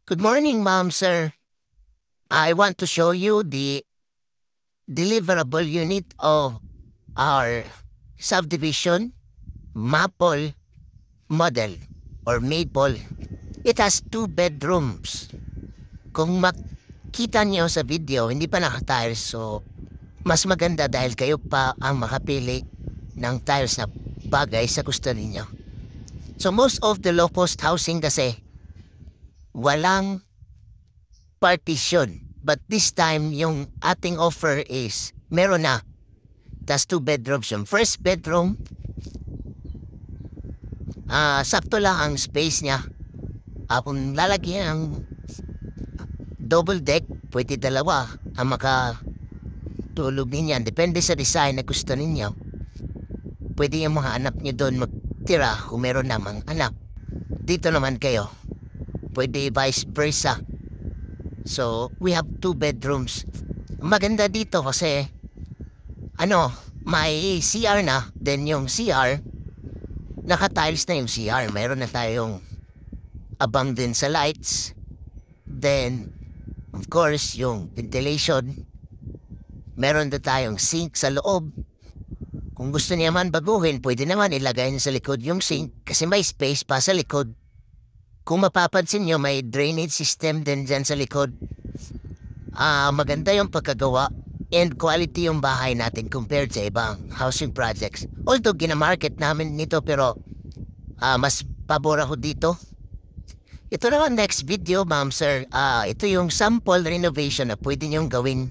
Good morning, ma'am, sir. I want to show you the deliverable unit of our subdivision, Maple Model or Maple. It has two bedrooms. Kung makita niyo sa video, hindi pa naka-tiles, so mas maganda dahil kayo pa ang makapili ng tiles na bagay sa gusto ninyo. So most of the low-cost housing kasi walang partition. But this time, yung ating offer is meron na. Tas two bedrooms yung first bedroom. Sakto lang ang space niya. Kung lalagyan ng double deck, pwede dalawa ang makatulog ninyan. Depende sa design na gusto ninyo. Pwede yung mga anak nyo doon magtira kung meron namang anak. Dito naman kayo. Pwede vice versa. So, we have two bedrooms. Maganda dito kasi, may CR na. Then yung CR, naka-tiles na yung CR. Meron na tayong abang din sa lights. Then, of course, yung ventilation. Meron na tayong sink sa loob. Kung gusto niya man baguhin, pwede naman ilagay niya sa likod yung sink kasi may space pa sa likod. Kung mapapansin nyo, may drainage system din dyan sa likod. Maganda yung pagkagawa and quality yung bahay natin compared sa ibang housing projects. Although ginamarket namin nito pero mas pabor ako dito. Ito naman next video, ma'am sir. Ito yung sample renovation na pwede niyong gawin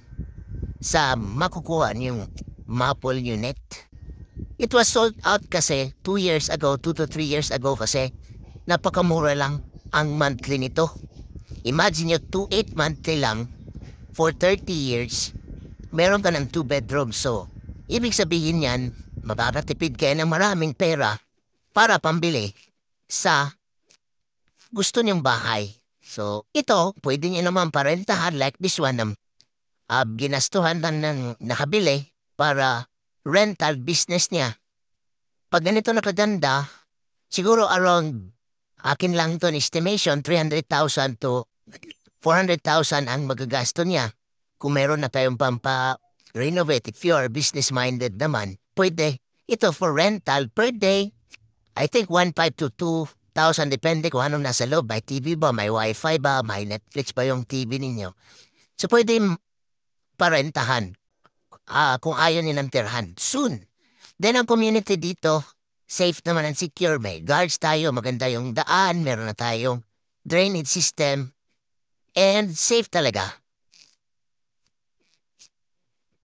sa makukuha niyong Maple unit. It was sold out kasi 2 years ago, 2 to 3 years ago kasi napakamura lang ang monthly nito. Imagine nyo, 2.8 monthly lang for 30 years, meron ka ng 2 bedrooms. So, ibig sabihin yan, makakatipid kayo ng maraming pera para pambili sa gusto niyong bahay. So, ito, pwede niyo naman parentahan like this one na ginastuhan lang ng nakabili para rental business niya. Pag ganito nakaganda, siguro around, akin lang to estimation, 300,000 to 400,000 ang magagasto niya. Kung meron na tayong pampa-renovate, if you are business-minded naman, pwede. Ito for rental per day, I think 1,500 to 2,000, depende kung anong nasa loob. May TV ba, may wifi ba, may Netflix ba yung TV ninyo. So pwede parentahan kung ayaw niyo ng tirhan. Soon. Then ang community dito, safe naman and secure. May guards tayo, maganda yung daan, meron na tayong drainage system, and safe talaga.